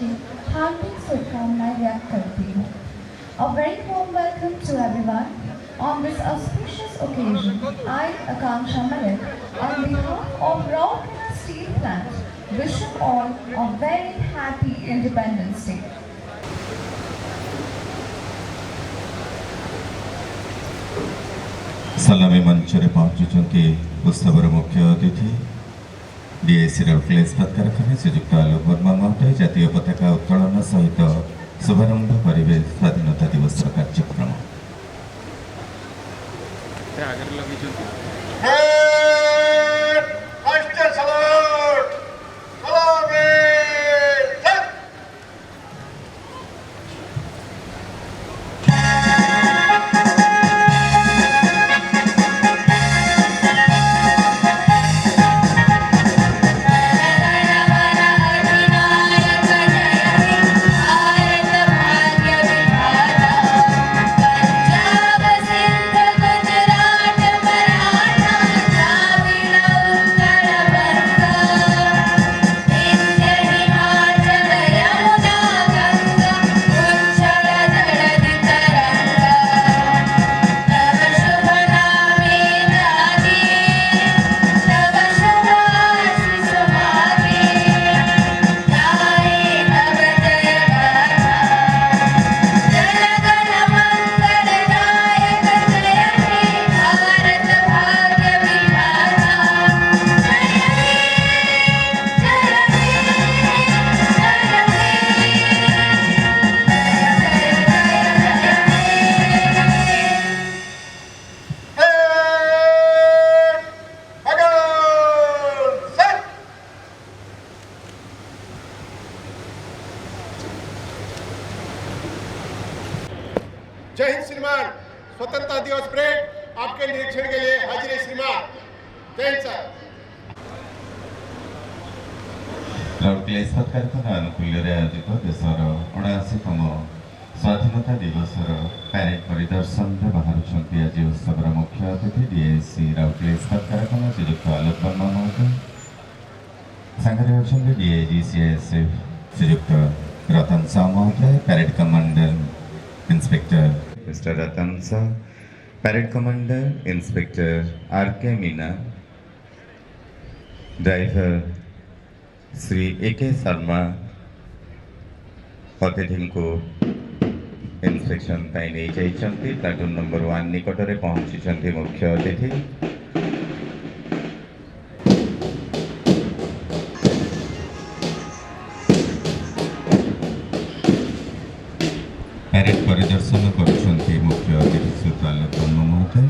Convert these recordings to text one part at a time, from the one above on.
की हार्दिक शुभकामनाएं व्यक्त करती हूँ। A very warm welcome to everyone. On this auspicious occasion, I, Akanksha Malik, on behalf of Rourkela Steel Plant, wish you all a very happy Independence Day. सलामी मंच रे पहुंचुचंती उत्सवर मुख्य अतिथि डीएसी राउरकेला इस्पात कारखाना श्रीजुक्त आलोक वर्मा महोदय जातीय पताका उत्तोलन सहित शुभारंभ करेंगे स्वाधीनता दिवस कार्यक्रम। जय हिंद श्रीमान। स्वतंत्रता दिवस परेड आपके निरीक्षण के लिए हाजिर है श्रीमान। जय हिंद सर। राउरकेला इस्पात कारखाना अनुकूल्य आयोजित देशर 79तम स्वाधीनता दिवस पैरेड परिदर्शन में बाहर आज उत्सव मुख्य अतिथि डीएसी राउरकेला इस्पात कारखाना श्रीजुक्त आलोक वर्मा महोदय सांगे अच्छा डीआईजी सीआईएसएफ श्रीजुक्त रतन साह महोदय parade commander inspector mister Ratan Sah parade commander inspector RK. Meena driver Shri AK. Sharma अतिथि को इंस्पेक्शन नहीं जाइए प्लाटून नंबर 1 निकट में पहुंची मुख्य अतिथि पैरेड परिदर्शन करुछंती मुख्य अतिथि श्री आलोक वर्मा महोदय।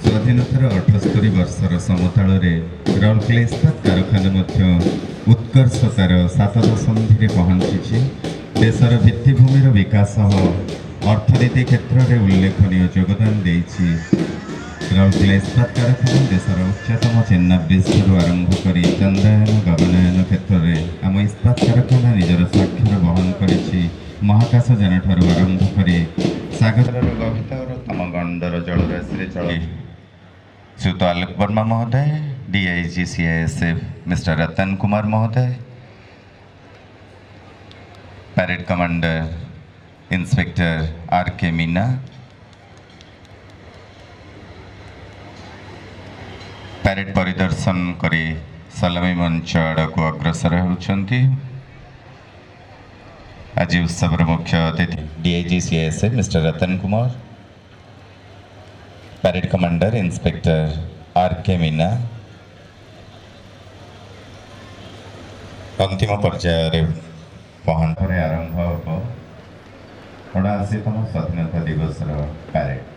स्वाधीनतार 78 वर्षर समताल राउरकेला इस्पात कारखाना उत्कर्षतार 7 दशंधि पहुंची देशर भित्तिभूमिर विकास अर्थनीति क्षेत्र में उल्लेखनीय योगदान देछि। राउरकेला इस्पात कारखाना देशर उच्चतम चेन्नाब्रिज आरंभ कर चंद्रायन गगनायन क्षेत्र में आम इस्पात कारखाना निजर स्वाक्षर बहन करिछि। महाकाशयान ठारू आरंभ कर सागर गभित और तमगंडर जलराशि चल श्रीयुत आलोक वर्मा महोदय DIG CISF mister Ratan Kumar महोदय parade commander inspector RK. Meena parade परिदर्शन करी सलामी मंच आड़ को अग्रसर होती। आज उत्सव मुख्य अतिथि DIG CISF mister Ratan Kumar parade commander inspector RK. Meena अंतिम पर्यायर पहंचरे आरंभ हो 79तम स्वाधीनता दिवस पैरेड।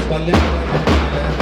स्वाधीनता दिवस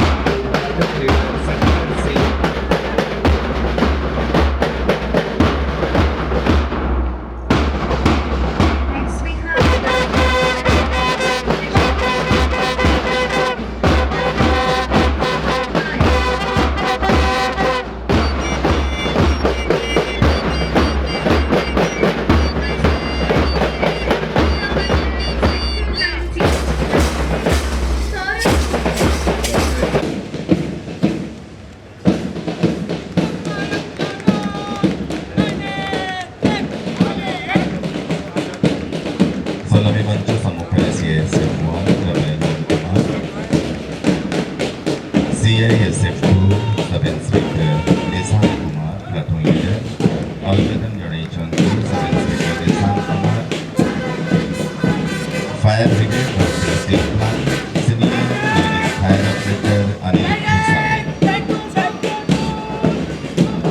CISF2 Sub Inspector Nishan Kumar, Platoon Leader. Alvedan Janaichandi, Sub Inspector Nishan Kumar. Fire Brigade Dr. Silva, Senior Leading Fire Operator Anil Kusari.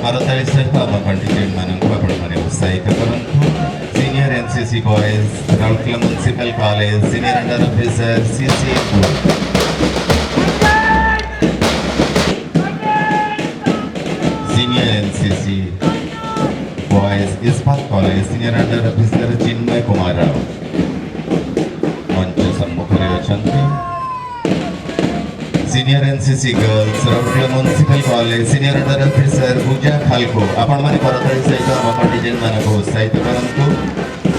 Karotali सहित आम कंटिजेंट मानक आपने उत्साहित करंतु senior NCC boys Rourkela municipal college senior under officer CC senior NCC boys Ispat college senior under officer Chinmay Kumar Rao मंच सम्मुखरे अछंती senior NCC girls Rourkela municipal college senior under officer Puja खालको आपण माने करताळी सहित आम कंटिजेंट मानक उत्साहित करंतु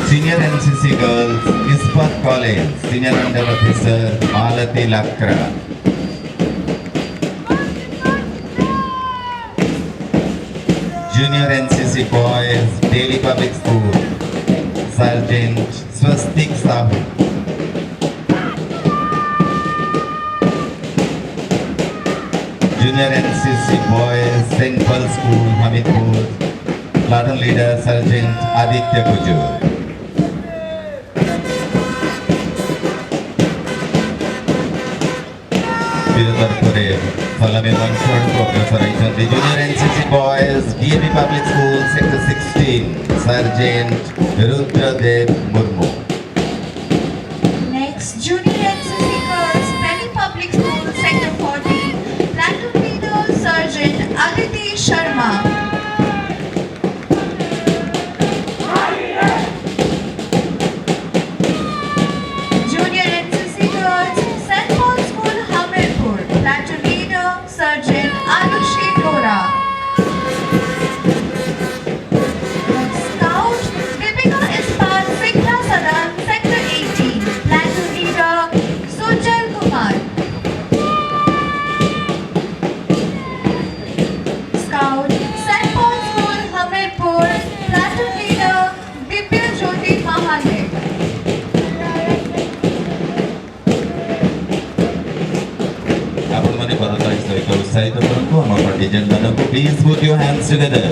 senior NCC girls Ispat college senior under officer Malati Lakra junior NCC boys Delhi public school sergeant Swastik Sahu Junior NCC Boys St. Paul School, Hamidpur. Platoon Leader Sergeant Aditya Kujur. Birudarpure, Salame Mansur, Professor Aichanti. Junior NCC Boys, DAV Public School, Sector 16. Sergeant Rudradev Murmu. Next, Junior NCC Girls, Delhi Public School, Sector 14. Platoon Leader Sergeant Aditi Sharma. Junior NCC Girls, St. Paul School, Hamirpur. Platoon Leader Sergeant Arushi Gora. Scout Deepika Ispat Sikha Sadan, Sector 18. Platoon Leader Sujal Kumar. Scout St. Paul School, Hamirpur. Platoon Leader Dipya Jyoti Mahale. आपण माने करताळी सहित उत्साहित करंतु आम contingent मानक please put your hands together.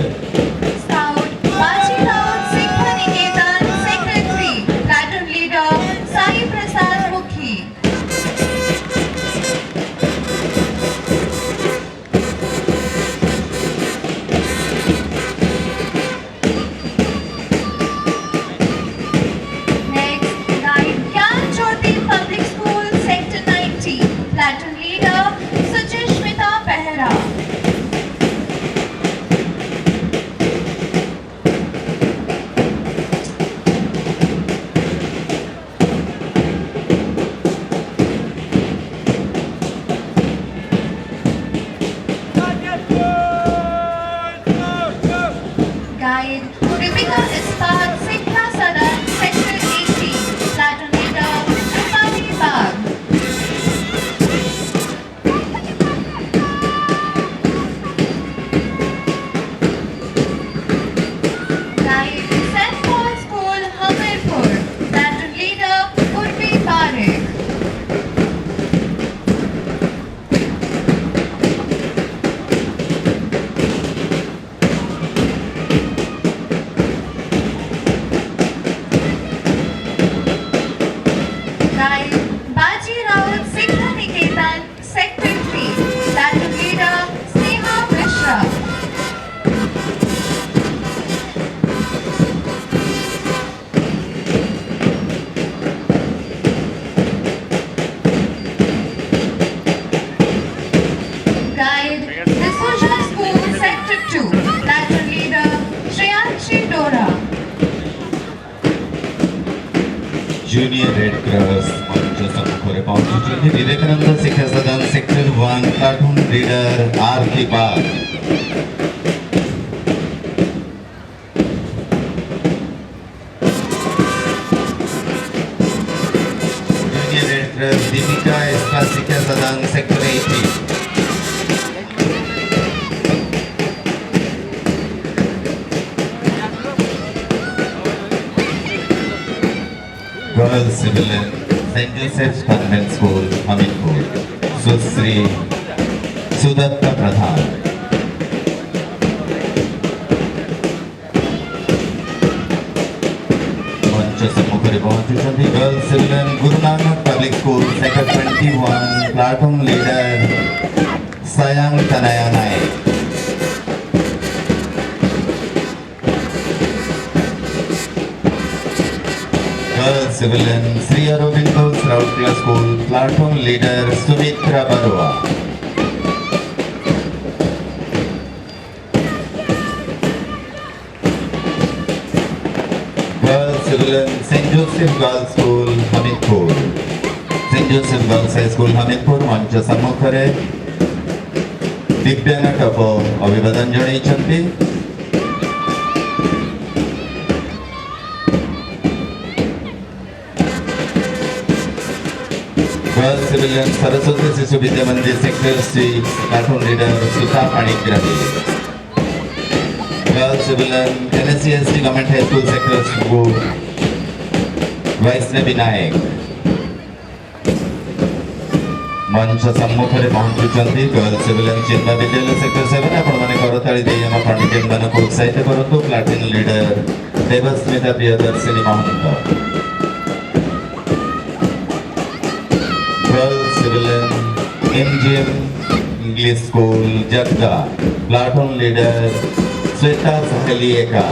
Scout Bajirao Sikha Niketan, Sector 3. Platoon Leader Sai Prasad Mukhi. Next, Guide Gyan Jyoti Public School, Sector 90. Platoon Leader Suchishmita Behra. Guide Deepika Ispat Sikha Sadan, Sector 18. Platoon Leader Rupali Bagh. Guide St. Paul School, Hamirpur. Platoon Leader Urvi Parekh. Guide Bajirao Sikha Niketan, Sector 3. Platoon Leader Sneha Mishra. Guide D'Souza School, Sector 2. Platoon Leader Shreyanshi Dora. Junior red cross मंच सम्मुखरे पहुंचुଛନ୍ତି Vivekananda Shiksha Sadan sector 1 platoon leader Arati Pal. Junior red cross Deepika Ispat Shiksha Sadan sector 18. Girls Civilian St. Joseph's Convent School, Hamidpur. Susri Sudatta Pradhan मंच सम्मुख में पहुंचुଛନ୍ତି girls civilian Guru Nanak public school sector 21 platoon leader Sayang Tanaya Nayak girls civilian Shri Aurobindo श्राउटिया school platoon leader Sumitra Barua girls civilian saint Joseph girls school Hamirpur Saint Joseph girls high school Hamirpur मंच सम्मुख में दिव्यांग टप अभिवादन जणाइछन्ति girls civilian Saraswati Shishu Vidya Mandir sector 6 cartoon leader Suta Panigrahi girls civilian NSCST government high school sector 2 Vaishnavi Nayak मंच सम्मुख में पहुंचुଛନ୍ତି गर्ल्स सिविलियन चिन्मा विद्यालय सेक्टर 7 आपण माने करताली देई हम पंडित मान को उत्साहित करतो platoon leader Debasmita Priyadarshini Mahant girls civilian MGM English school Jagda platoon leader Shweta सहेलिएका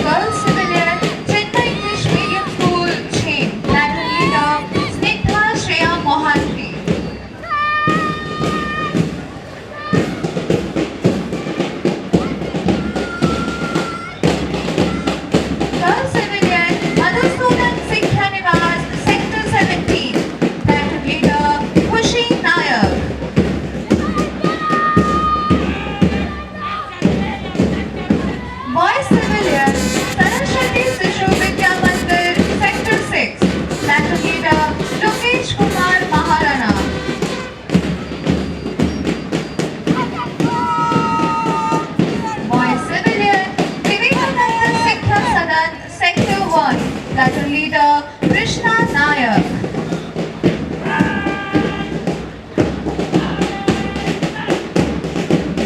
Girls Civilian Chennai English Medium School chain Platinum leader Snigdha Shreya Mohanty. Girls Civilian Madhusudan Sikhya Niwas Sector 17 Platinum leader Khushi Nayak. Boys Civilian Saraswati Sishu Vidya Mandir Sector 6 Platinum leader Lokesh Kumar Maharana. Boys Civilian Vivekananda Sikhya Sadan Sector 1 Platinum leader Krishna Nayak.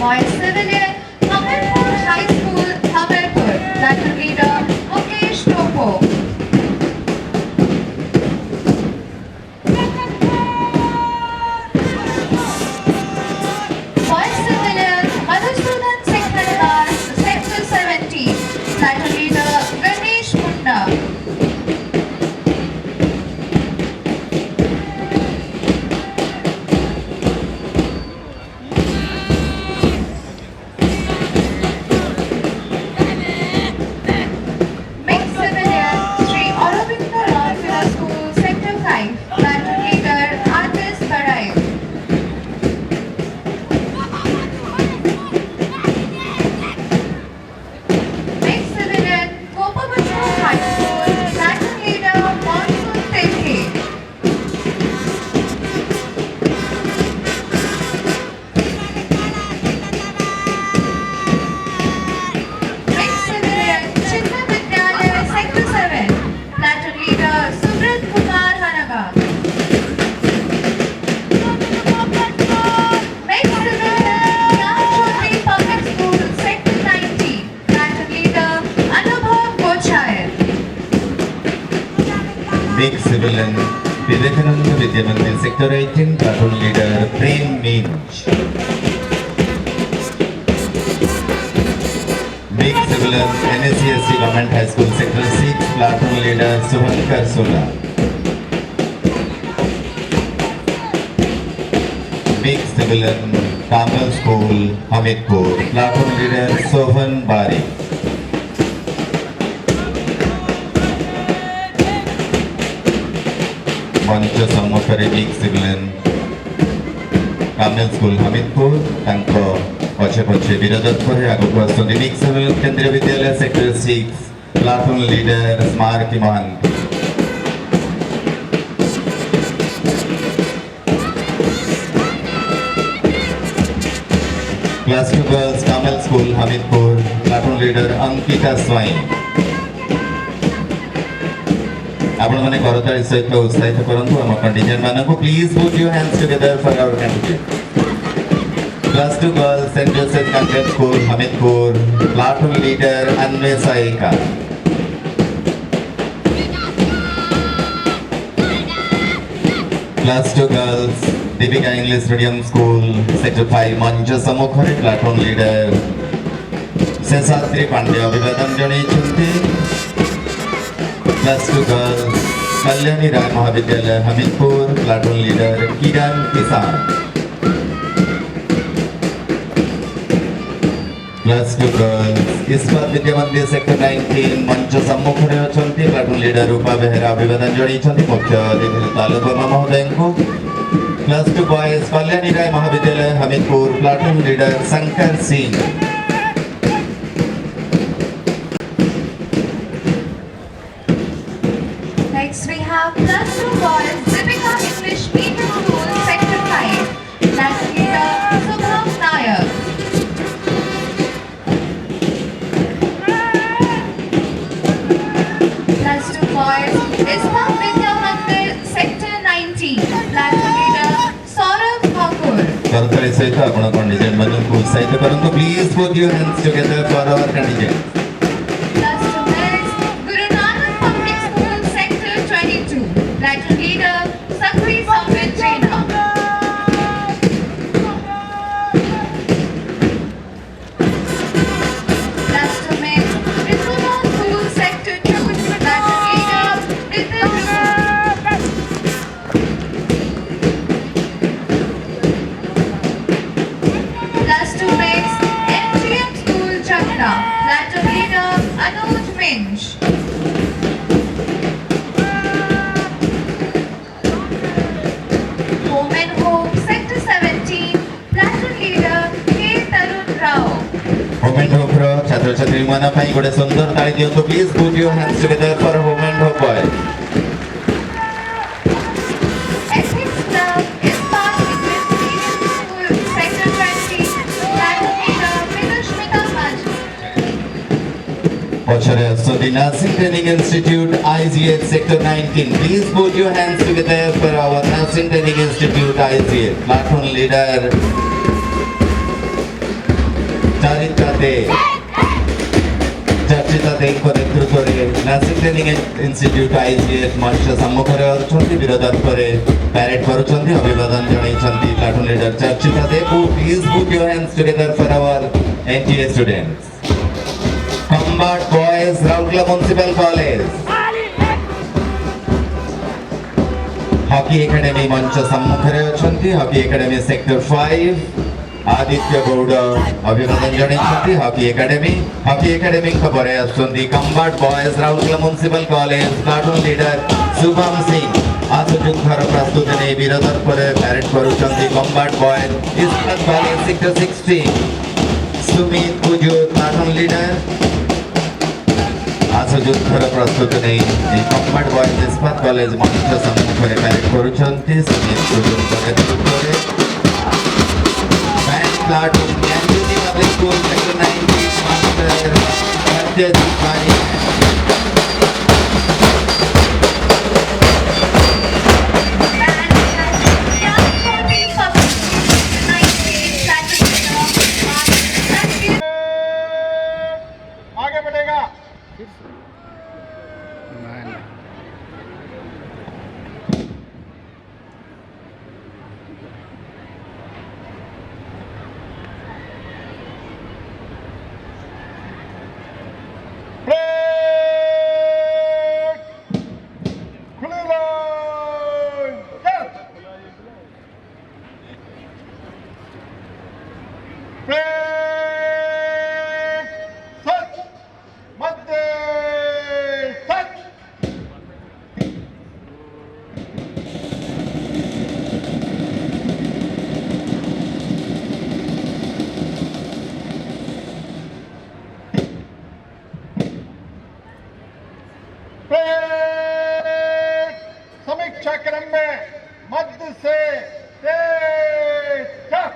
Boys Civilian Hamirpur High School Hamirpur Platinum leader Mukesh Topo. Boys Civilian Madhusudan Sikhya Niwas Sector 17 Platinum leader Ganesh Munda. Mixed Civilian Sri Aurobindo Ramvira School Sector 5 Platinum leader Artis Barai. Mixed Civilian Gopabatu High School Platinum leader Monsoon Tilke. Mixed Civilian Chinna Vidyalaya Sector 7 Platinum leader Subrat Kumar Hanaga. Mixed Civilian Jyoti Public School Sector 90 Platinum leader Anubhav Kochayat. Big civilian Vivekananda Vidya Mandir sector 18 platoon leader Prem Minz big civilian NSCST government high school sector 6 platoon leader Shubhankar Sola big civilian Kamal school Hamirpur platoon leader Sohan Bari मंच सम्मुख में big civilian Kamal school Hamirpur पछे पछे वीरदत्तपुर आगक आसुच्च big civilian Kendriya Vidyalaya sector 6 platoon leader Smaraki Mahant class 2 girls Kamal school Hamirpur platoon leader Ankita Swain आपण माने करताली सहित उत्साहित करंतु हम कंटिजेंट मानकु please put your hands together for our candidate Class 2 girls, St. Joseph Convent School, Hamidpur, platoon leader Anve Saika. Class 2 girls, Deepika English Medium School, Sector 5, Manja Samukhare, platoon leader Sesatri Pandya, Vivadam Janaichunti. Class 2 girls, Kalyani Rai Mahavidyalaya, Hamidpur, platoon leader Kiran Kisan. Class 2 girls, Ispat Vidya Mandir Sector 19, मंच सम्मुखरे अछंती platoon leader रूपा बेहरा अभिवादन जणाइछंती मुख्य अतिथि taluka महोदयଙ୍କୁ। Class 2 boys, Kalyani Rai महाविद्यालय Hamirpur, platoon leader Shankar Singh. Next we have Class 2 boys, Deepika English Medium School, Sector 5. Class leader Subham Nayak. Class 2 boys, Ispat Vidya Mandir, Sector 19. Class leader Saurabh Thakur. करताली सहित आपण कंडिजेंट ମାନଙ୍କୁ उत्साहित କରନ୍ତୁ please put your hands together for our candidate Class 2 males, Guru Nanak Public School, Sector 22. Class leader Sakri Samvit Jaina. Class 2 males, Risula School, Sector 2. Class leader Nitin Class 2 males, MGM School, Chakra. Class leader Anuj Minch. Home and Hope, Sector 17. Class leader K. Tarun Rao. Home and hope रो छात्र छात्री मन पई गोटे सुंदर ताली दियंतु please put your hands together for home and hope boy Ethics Club, Ispat English Medium School, Sector 20. Class leader Vidushmita Maji. पछरे असोदी nursing training institute IGH sector 19 please put your hands together for our nursing training institute IGH platoon leader Charita De Charchita देଙ୍କ नेतृत्वରେ nursing training institute IGH मंच सम्मुखରେ ଅଛନ୍ତି ବିରୋଧାତ୍ମରେ ପ୍ୟାରେଡ୍ କରୁଛନ୍ତି ଅଭିବାଦନ ଜଣାଇଛନ୍ତି platoon leader Charchita De please put your hands together for our NTA students Combat Boys, Roundla Municipal College. Hockey academy मंच सम्मुखरे अछंती hockey academy sector 5 Aditya Gaur अभिवादन जणाइछंती हॉकी एकेडमी खबरे आछंती combat boys Rourkela municipal college platoon leader Shubham Singh आसुजुद्धर प्रस्तुति नै विरोधर पर पैरेड करूछंती combat boys Ispat college sector 16 Sumit पुजो प्लाटून लीडर आसुजुद्धर प्रस्तुति नै कम्बाट बॉयज इस्पात कॉलेज मंच सम्मुखरे पैरेड करूछंती सुमित पुजो नेतृत्वरे platoon Gyanjyoti public school sector 19 master Satyajit Pari आगे बढ़ेगा समीक्षा क्रम में मध्य से तेज तक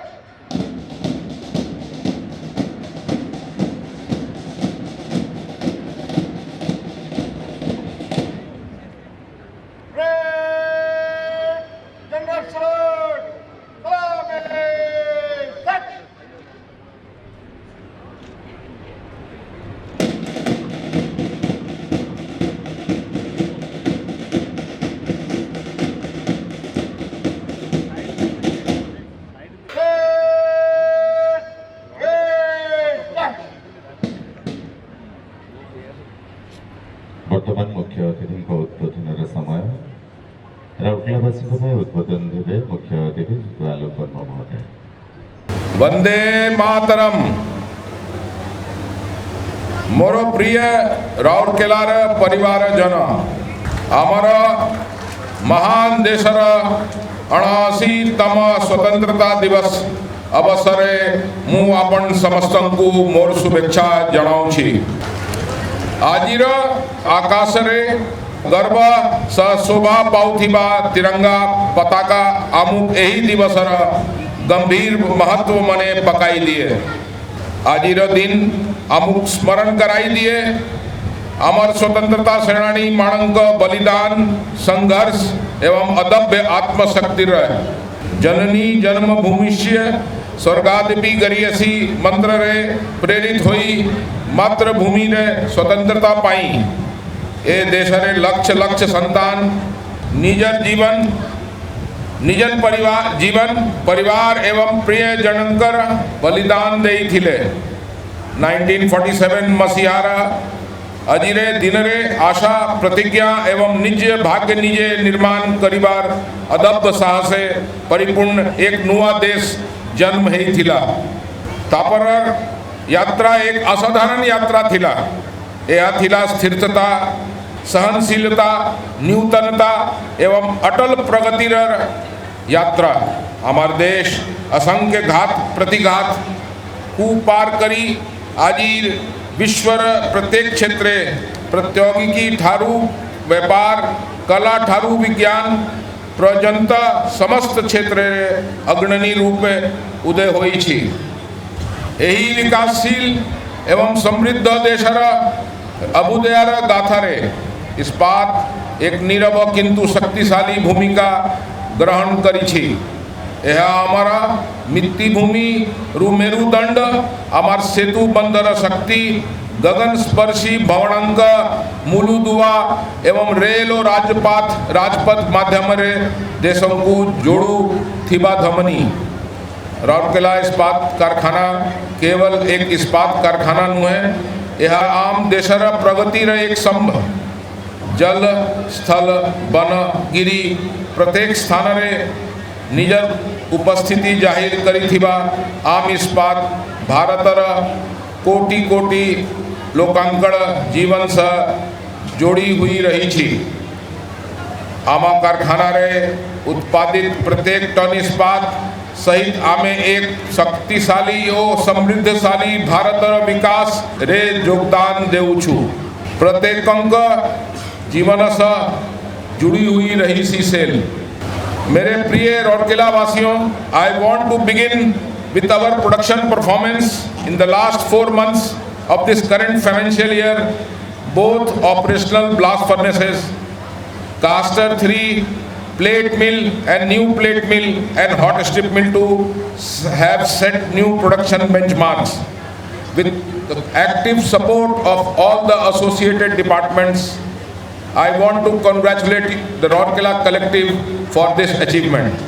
राउरकेलावासी उद्बोधन देवे मुख्य अतिथि आलोक वर्मा महोदय। वंदे मातरम। मोर प्रिय राउरकेलार परिवार जन आमर महान देशर 79तम स्वतंत्रता दिवस अवसरे मु आपण समस्त को मोर शुभेच्छा जनाऊँगी। आजिर आकाश रे गर्व सह शोभा पाउथिबा तिरंगा पताका आमुक एही दिवसर गंभीर महत्व मने पकाई दिए। आजिर दिन आमुक स्मरण कराई दिए आमर स्वतंत्रता सेनानी मानक बलिदान संघर्ष एवं अदब्य आत्मशक्तिर जननी जन्मभूमिष्य स्वर्गादिपि गरियसी मंत्र रे प्रेरित होई मातृभूमि रे स्वतंत्रता पाई ए देश रे लक्ष लक्ष संतान निजर जीवन परिवार एवं प्रिय जनकर बलिदान देइथिले। 1947 मसीहार अजिरे दिन रे आशा प्रतिज्ञा एवं निज भाग्य निजे निर्माण करिबार अदब्य साहसे परिपूर्ण एक नुआ देश जन्म हेइथिला। तापर यात्रा एक असाधारण यात्रा थिला। यह थिला स्थिरता सहनशीलता न्यूतनता एवं अटल प्रगतिर यात्रा। हमार देश असंख्य घात प्रतिघात को पार करी आज विश्वर प्रत्येक क्षेत्र प्रौद्योगिकी ठारू व्यापार कला ठारू विज्ञान पर्यंत समस्त क्षेत्र अग्रणी रूप उदय होई छी। यही विकासशील एवं समृद्ध देशर अभुदयार गाथारे इस्पात एक नीरव किंतु शक्तिशाली भूमिका ग्रहण करी छी। यह हमारा मित्तिभूमि रु मेरुदंड आमार सेतु बंदर शक्ति गगन स्पर्शी भवनांक मूलुदुआ एवं रेल और राजपथ माध्यम रे देशों को जोड़ू थिबा धमनी। राउरकेला इस्पात कारखाना केवल एक इस्पात कारखाना नुहे, यह आम देशर प्रगति रे एक स्तंभ। जल स्थल वन गिरी प्रत्येक स्थान रे निजर उपस्थिति जाहिर करी थिबा आम इस्पात भारतर कोटि कोटि लोकांकड़ जीवन से जोड़ी हुई रही छी। आमा कारखाना रे उत्पादित प्रत्येक टन इस्पात सहित आमे एक शक्तिशाली और समृद्धशाली भारतर विकास रे योगदान देउछु। प्रत्येक अंग जीवन से जुड़ी हुई रही सी सेल। मेरे प्रिय राउरकेला वासियों, I want to begin with our production performance in the last 4 months of this current financial year. Both operational blast furnaces, caster 3, plate mill and new plate mill and hot strip mill 2 have set new production benchmarks. With the active support of all the associated departments, I want to congratulate the Raurkela collective for this achievement.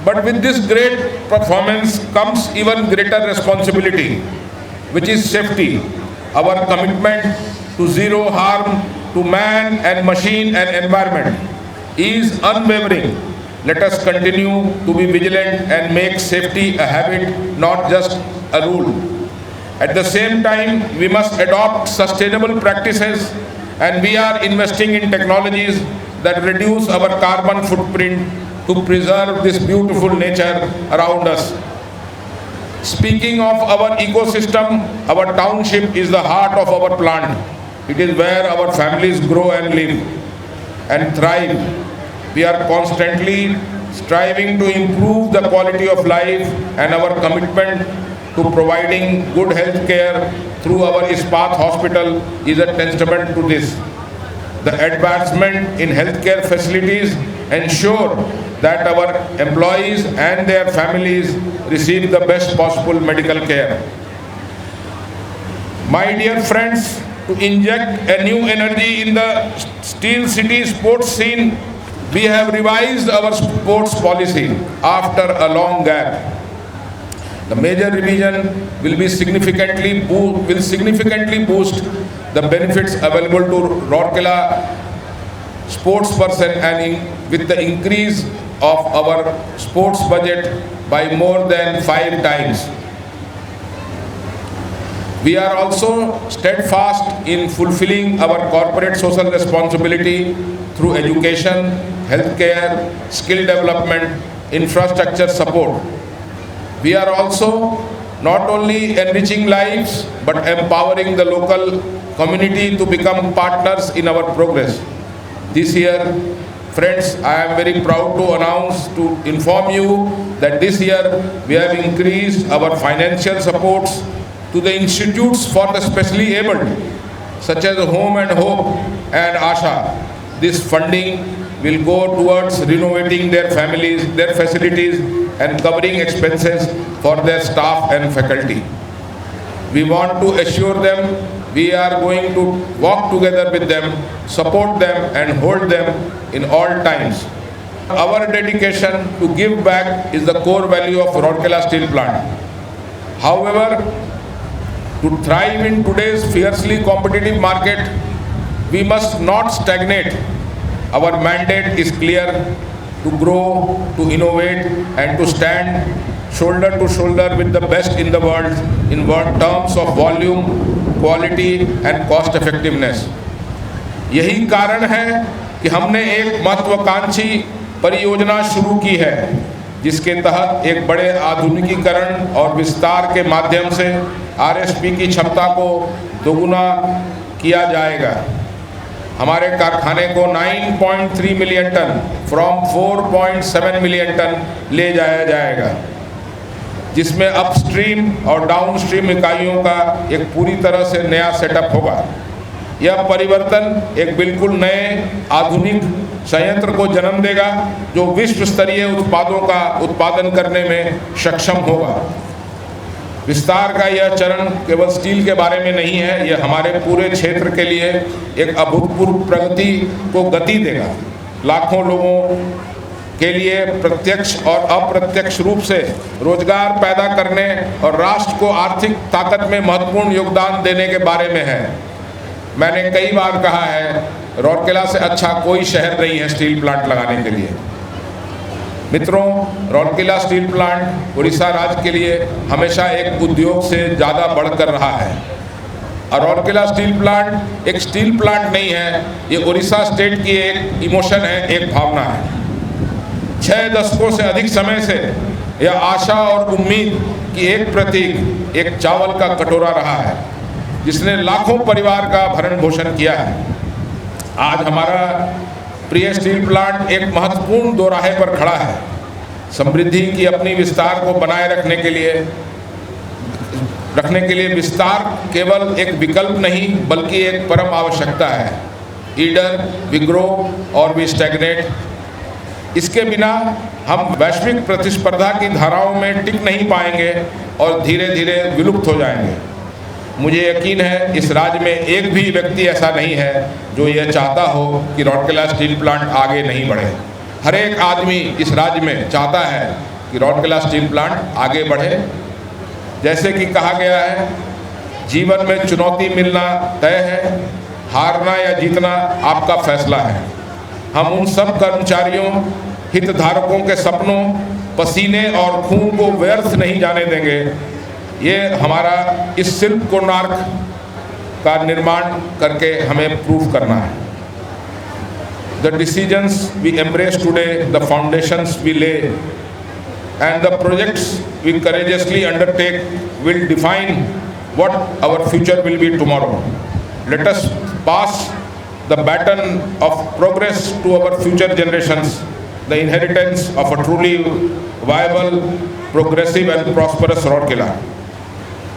But with this great performance comes even greater responsibility, which is safety. Our commitment to zero harm to man and machine and environment is unwavering. Let us continue to be vigilant and make safety a habit, not just a rule. At the same time, we must adopt sustainable practices, and we are investing in technologies that reduce our carbon footprint to preserve this beautiful nature around us. Speaking of our ecosystem, our township is the heart of our plant. It is where our families grow and live and thrive. We are constantly striving to improve the quality of life, and our commitment to providing good health care through our Ispat Hospital is a testament to this. The advancement in healthcare facilities ensure that our employees and their families receive the best possible medical care. My dear friends, to inject a new energy in the Steel City sports scene, we have revised our sports policy after a long gap. The major revision will significantly boost the benefits available to Raurkela sports person with the increase of our sports budget by more than 5 times. We are also steadfast in fulfilling our corporate social responsibility through education, healthcare, skill development, infrastructure support. We are also not only enriching lives but empowering the local community to become partners in our progress. This year, friends, I am very proud to inform you that this year we have increased our financial supports to the institutes for the specially abled, such as Home and Hope and Asha. This funding will go towards renovating their facilities and covering expenses for their staff and faculty. We want to assure them we are going to walk together with them, support them and hold them in all times. Our dedication to give back is the core value of Rourkela Steel Plant. However, to thrive in today's fiercely competitive market, we must not stagnate. Our mandate is clear: to grow, to innovate, and to stand shoulder to shoulder with the best in the world in terms of volume, quality and cost effectiveness. यही कारण है कि हमने एक महत्वाकांक्षी परियोजना शुरू की है, जिसके तहत एक बड़े आधुनिकीकरण और विस्तार के माध्यम से आरएसपी की क्षमता को दोगुना किया जाएगा। हमारे कारखाने को 9.3 million ton from 4.7 million ton ले जाया जाएगा, जिसमें अपस्ट्रीम और डाउनस्ट्रीम इकाइयों का एक पूरी तरह से नया सेटअप होगा। यह परिवर्तन एक बिल्कुल नए आधुनिक संयंत्र को जन्म देगा, जो विश्व स्तरीय उत्पादों का उत्पादन करने में सक्षम होगा। विस्तार का यह चरण केवल स्टील के बारे में नहीं है, यह हमारे पूरे क्षेत्र के लिए एक अभूतपूर्व प्रगति को गति देगा। लाखों लोगों के लिए प्रत्यक्ष और अप्रत्यक्ष रूप से रोजगार पैदा करने और राष्ट्र को आर्थिक ताकत में महत्वपूर्ण योगदान देने के बारे में है। मैंने कई बार कहा है, रौरकेला से अच्छा कोई शहर नहीं है स्टील प्लांट लगाने के लिए। मित्रों, रौरकेला स्टील प्लांट उड़ीसा राज्य के लिए हमेशा एक उद्योग से ज़्यादा बढ़कर रहा है। और रौरकेला स्टील प्लांट एक स्टील प्लांट नहीं है, ये उड़ीसा स्टेट की एक इमोशन है, एक भावना है। 6 दशकों से अधिक समय से यह आशा और उम्मीद की एक प्रतीक, एक चावल का कटोरा रहा है, जिसने लाखों परिवार का भरण पोषण किया है। आज हमारा प्रिय स्टील प्लांट एक महत्वपूर्ण दोराहे पर खड़ा है। समृद्धि की अपनी विस्तार को बनाए रखने के लिए विस्तार केवल एक विकल्प नहीं बल्कि एक परम आवश्यकता है। ईडर वी ग्रो और वी स्टैग्नेट। इसके बिना हम वैश्विक प्रतिस्पर्धा की धाराओं में टिक नहीं पाएंगे और धीरे धीरे विलुप्त हो जाएंगे। मुझे यकीन है इस राज्य में एक भी व्यक्ति ऐसा नहीं है जो यह चाहता हो कि रौरकेला स्टील प्लांट आगे नहीं बढ़े। हर एक आदमी इस राज्य में चाहता है कि रौरकेला स्टील प्लांट आगे बढ़े। जैसे कि कहा गया है, जीवन में चुनौती मिलना तय है, हारना या जीतना आपका फैसला है। हम उन सब कर्मचारियों, हितधारकों के सपनों, पसीने और खून को व्यर्थ नहीं जाने देंगे। ये हमारा इस शिल्प कोणार्क का निर्माण करके हमें प्रूव करना है। The decisions we embrace today, the foundations we lay, and the projects we courageously undertake will define what our future will be tomorrow. Let us pass the baton of progress to our future generations, the inheritance of a truly viable, progressive and prosperous Rourkela,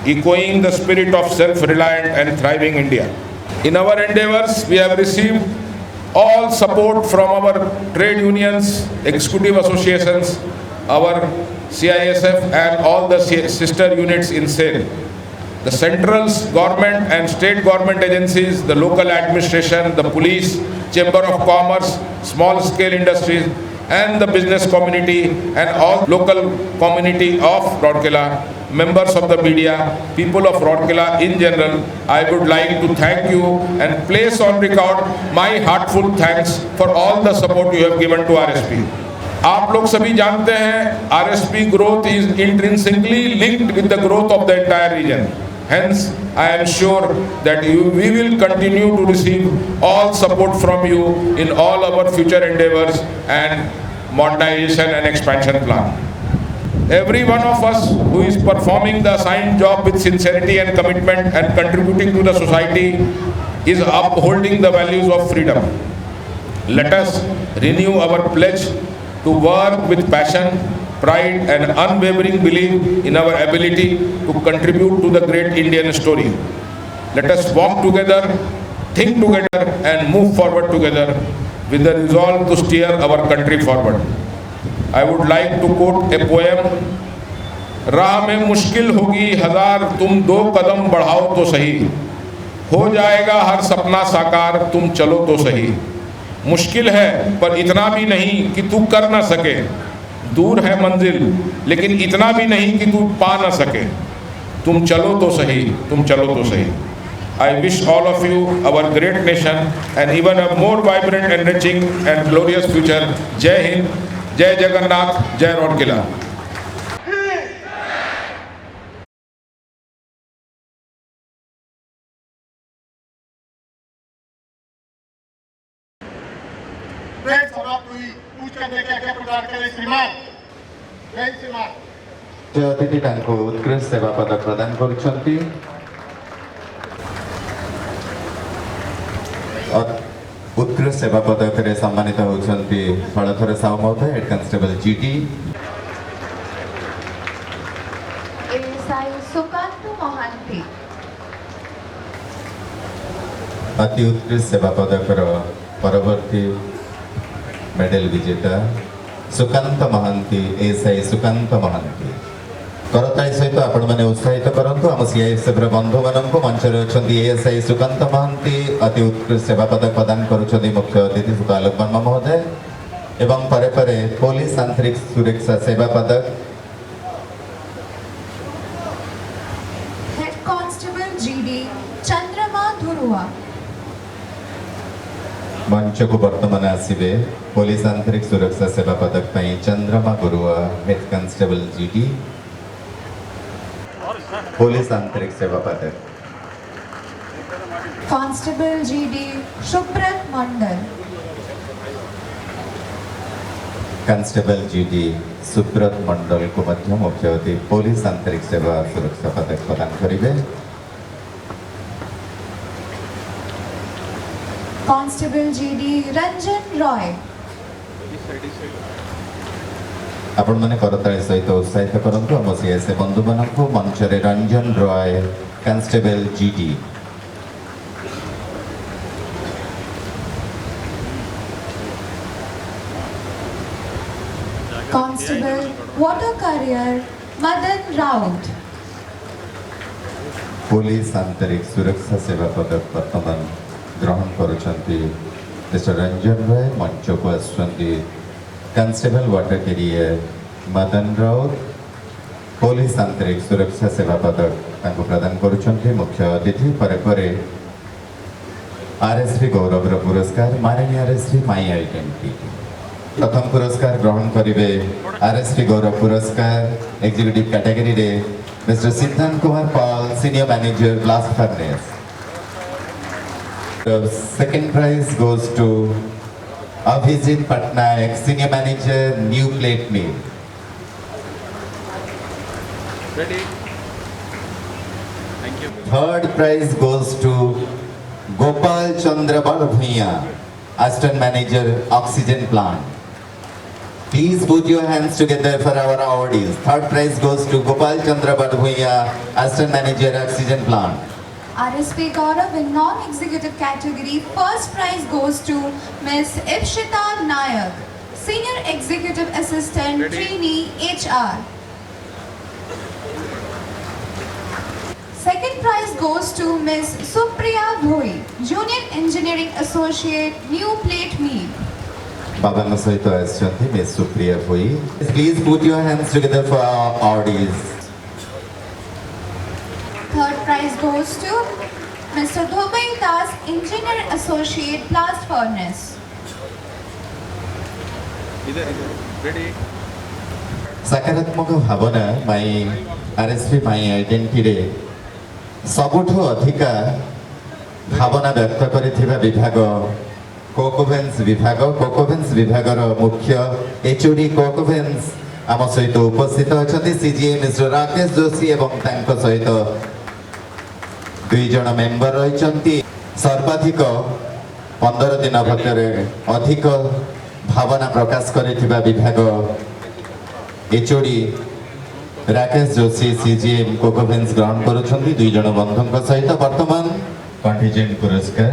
echoing the spirit of self-reliant and thriving India. In our endeavors, we have received all support from our trade unions, executive associations, our CISF and all the sister units in SAIL. The central government and state government agencies, the local administration, the police, Chamber of Commerce, small scale industries, and the business community and all local community of Rourkela, members of the media, people of Rourkela in general, I would like to thank you and place on record my heartful thanks for all the support you have given to RSP. आप लोग सभी जानते हैं RSP growth is intrinsically linked with the growth of the entire region. Hence, I am sure that we will continue to receive all support from you in all our future endeavors and modernization and expansion plan. Every one of us who is performing the assigned job with sincerity and commitment and contributing to the society is upholding the values of freedom. Let us renew our pledge to work with passion, pride and unwavering belief in our ability to contribute to the great Indian story. Let us walk together, think together and move forward together with the resolve to steer our country forward. I would like to quote a poem. राह में मुश्किल होगी हजार, तुम 2 कदम बढ़ाओ तो सही, हो जाएगा हर सपना साकार, तुम चलो तो सही। मुश्किल है पर इतना भी नहीं कि तू कर ना सके, दूर है मंजिल लेकिन इतना भी नहीं कि तू पा ना सके, तुम चलो तो सही, तुम चलो तो सही। I wish all of you, our great nation, and even a more vibrant, enriching and glorious future. Jai Hind, Jai Jagannath, Jai Rourkela. प्रेम समाप्त हुई, पूछ करने क्या प्रदान करें श्रीमान। जय हिंद श्रीमान। जो अतिथि तांको उत्कृष्ट सेवा पदक प्रदान करुछंती उत्कृष्ट सेवा पदक रे सम्मानित होछंती फलथर साहू महोदय, हेड कांस्टेबल जीटी। ASI सुकांत महांती। अति उत्कृष्ट सेवा पदक परवर्ती मेडल विजेता सुकांत महांती, एएसआई सुकांत महांती। करताली सहित आपण माने उत्साहित करंतु आम सीआईएसएफ रे बंधु माननको मंच रे अछंती एएसआई सुकांत महांती अति उत्कृष्ट सेवा पदक प्रदान करूछंती मुख्य अतिथि सुकालोक वर्मा महोदय एवं परे परे पुलिस आंतरिक सुरक्षा सेवा पदक हेड कांस्टेबल जीडी चंद्रमा धुरुआ। मंच को वर्तमान आसिबे पुलिस आंतरिक सुरक्षा सेवा पदक पई चंद्रमा Gurua, head constable GD. Police आंतरिक सेवा पदक कांस्टेबल जीडी सुब्रत मंडल। कांस्टेबल जीडी सुब्रत मंडल को मध्य मुख्य अतिथि पुलिस आंतरिक सेवा सुरक्षा पदक प्रदान करिवे। Constable GD Ranjan Roy. आपण माने करताली सहित उत्साहित करंतु आम सीआईएसएफ बंधु माननको मंच रे Ranjan Roy, constable GD. Constable water carrier Madan Raut. Police आंतरिक सुरक्षा सेवा पदक वर्तमान ग्रहण करुछंती मिस्टर रंजन रॉय। मंच को आसुछंती constable water carrier Madan Raut. Police आंतरिक सुरक्षा सेवा पदक तांको प्रदान करुछंती मुख्य अतिथि। परे परे आरएसपी गौरव पुरस्कार माननीय आरएसपी माई आइडेंटिटी। प्रथम पुरस्कार ग्रहण करिवे आरएसपी गौरव पुरस्कार एग्जीक्यूटिव कैटेगरी रे mister Siddhant Kumar Pal, senior manager blast furnace. The second prize goes to Abhijit Patnaik, senior manager, New Plate Mill. Ready? Thank you. Third prize goes to Gopal Chandra Balbhaiya, assistant manager, oxygen plant. Please put your hands together for our awardees. Third prize goes to Gopal Chandra Balbhaiya, assistant manager, oxygen plant. RSP Gaurav in non-executive category, first prize goes to Ms. Ipshita Nayak, Senior Executive Assistant, Trainee HR. Second prize goes to Ms. Supriya Bhoi, Junior Engineering Associate, New Plate Mill. बाबाଙ୍କ ସହିତ ଆସିଛନ୍ତି miss Supriya Bhoi. Please put your hands together for our audience. Third prize goes to Mr. Dhubay Das, Engineer Associate, Blast Furnace. सकारात्मक भावना माई RSP my identity रे सबुठु अधिका भावना व्यक्त करिथिबा विभाग कोकोभेन्स विभागर मुख्य HOD कोकोभेन्स आम सहित उपस्थित अच्छा सीजीए मिस्टर राकेश जोशी एवं तांको सहित 2 जन मेंबर रही सर्वाधिक 15 दिन भीतर अधिक भावना प्रकाश करिथिबा विभाग एचओडी राकेश जोशी सीजीएम कोकोभेन्स ग्रहण करुछंती 2 जन बंधुଙ୍କ सहित वर्तमान कंटिजेंट पुरस्कार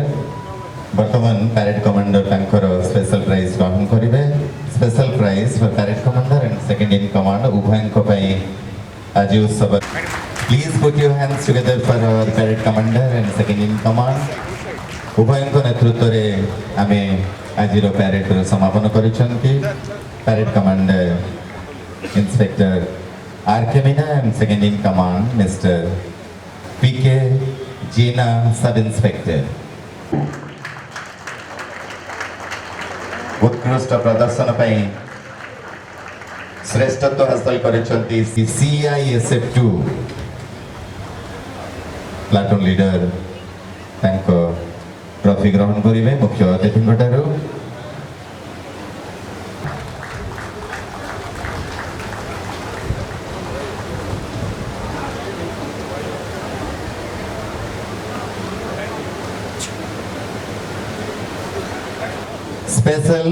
वर्तमान पैरेड कमांडर तांकर स्पेशल प्राइज ग्रहण करिवे। Special prize for parade commander and second in command उभयଙ୍କ ପାଇଁ आज उत्सव। Please put your hands together for our parade commander and second in command. उभयଙ୍କ नेतृत्वରେ ଆମେ ଆଜିର ପ୍ୟାରେଡର ସମାପନ କରିଛନ୍ତି। Parade commander inspector RK. Meena and second in command mister PK. Jena sub inspector. उत्कृष्ट प्रदर्शन ପାଇଁ श्रेष्ठत्व हासिल କରିଛନ୍ତି CISF2 प्लाटून लीडर ତାଙ୍କ ट्रॉफी ग्रहण करिवे मुख्य अतिथिଙ୍କ ଠାରୁ। Special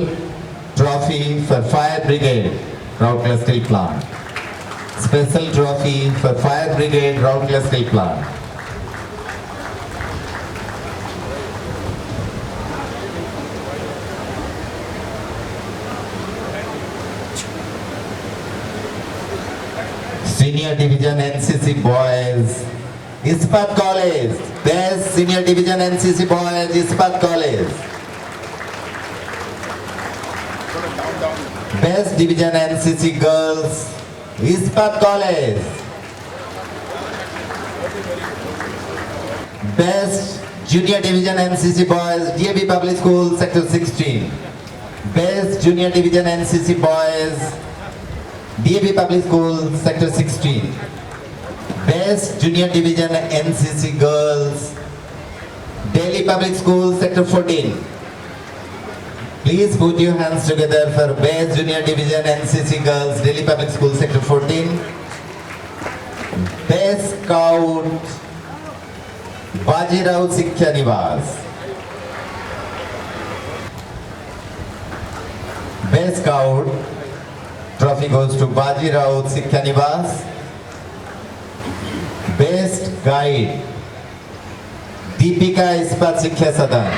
trophy for fire brigade Rourkela Steel Plant. Special trophy for fire brigade Rourkela Steel Plant. Senior Division NCC Boys Ispat College. Best Senior Division NCC Boys Ispat College. Best Division NCC Girls Ispat College. Best Junior Division NCC Boys DAB Public School Sector 16. Best Junior Division NCC Boys DAB Public School Sector 16. Best Junior Division NCC Girls Delhi Public School Sector 14. Please put your hands together for Best Junior Division NCC Girls Delhi Public School Sector 14. Best Scout Bajirao Sikhya Nivas. Best Scout trophy goes to Bajirao Sikhya Nivas. Best Guide Deepika Ispat Sikhya Sadan.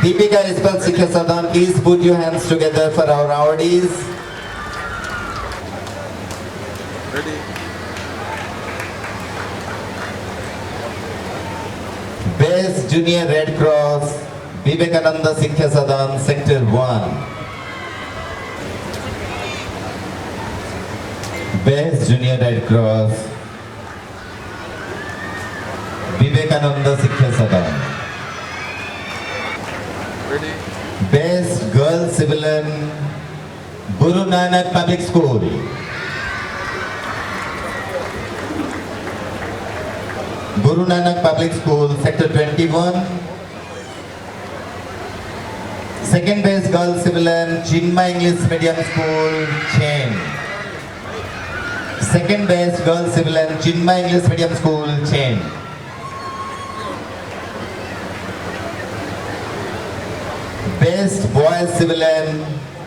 Deepika Ispat Sikhya Sadan, please put your hands together for our awardees. Best Junior Red Cross Vivekananda Sikhya Sadan Sector 1. Best Junior Red Cross Vivekananda Sikhya Sadan. Best Girl Civilian Guru Nanak Public School. Guru Nanak Public School Sector 21. Second Best Girl Civilian Chinma English Medium School Chain. Second Best Girl Civilian Chinma English Medium School Chain. Best Boys Civilian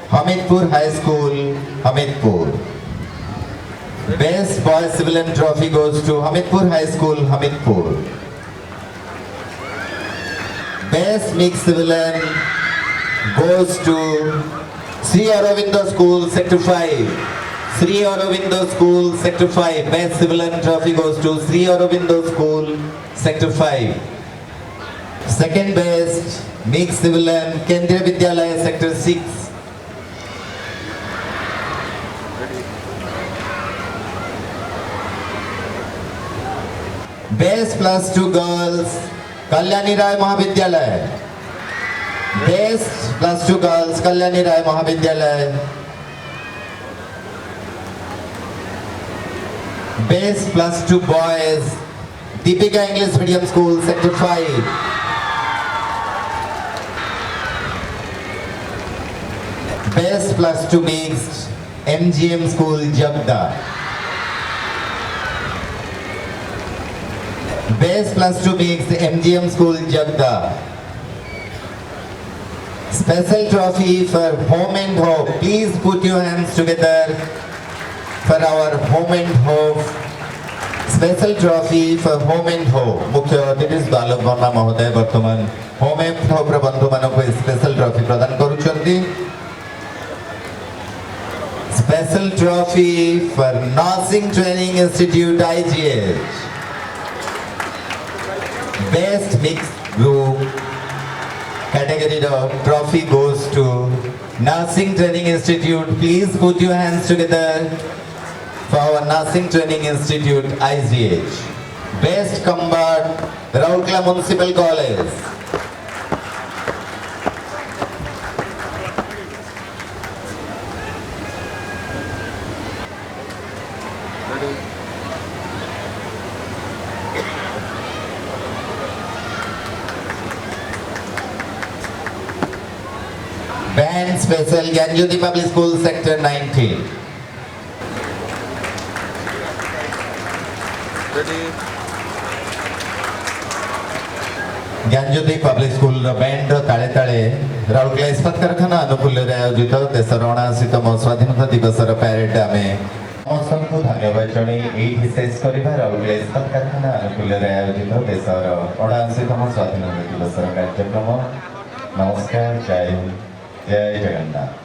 Hamidpur High School, Hamidpur. Best Boys Civilian trophy goes to Hamidpur High School, Hamidpur. Best Mixed Civilian goes to Sri Aurobindo School, Sector 5. Sri Aurobindo School, Sector 5. Best Civilian trophy goes to Sri Aurobindo School, Sector 5. Second best mix civilian Kendriya Vidyalaya sector 6। Best +2 girls Kalyani Rai Mahavidyalaya. Best +2 girls Kalyani Rai Mahavidyalaya. Best +2 boys Deepika English medium school sector 5। Best +2 mixed MGM school Jagda. Best +2 mixed MGM school Jagda. Special trophy for Home and Hope. Please put your hands together for our Home and Hope. Special trophy for Home and Hope. मुख्य अतिथि बालक वर्मा महोदय वर्तमान Home and Hope बंधु मानक special trophy प्रदान करुछंती। Special trophy for Nursing Training Institute IGH. Best mixed group category trophy goes to Nursing Training Institute. Please put your hands together for our Nursing Training Institute IGH. Best combat Raulkela Municipal College. Band Special Gyanjyoti Public School Sector 19. Gyanjyoti public school band ताले ताले राउरकेला इस्पात कारखाना अनुकूल आयोजित देशर 79तम स्वाधीनता दिवस parade आम समस्त धन्यवाद जन ये शेष करवा राउरकेला इस्पात कारखाना अनुकूल आयोजित देशर 79तम स्वाधीनता दिवस कार्यक्रम। नमस्कार। जय हिंद, जय जगन्नाथ।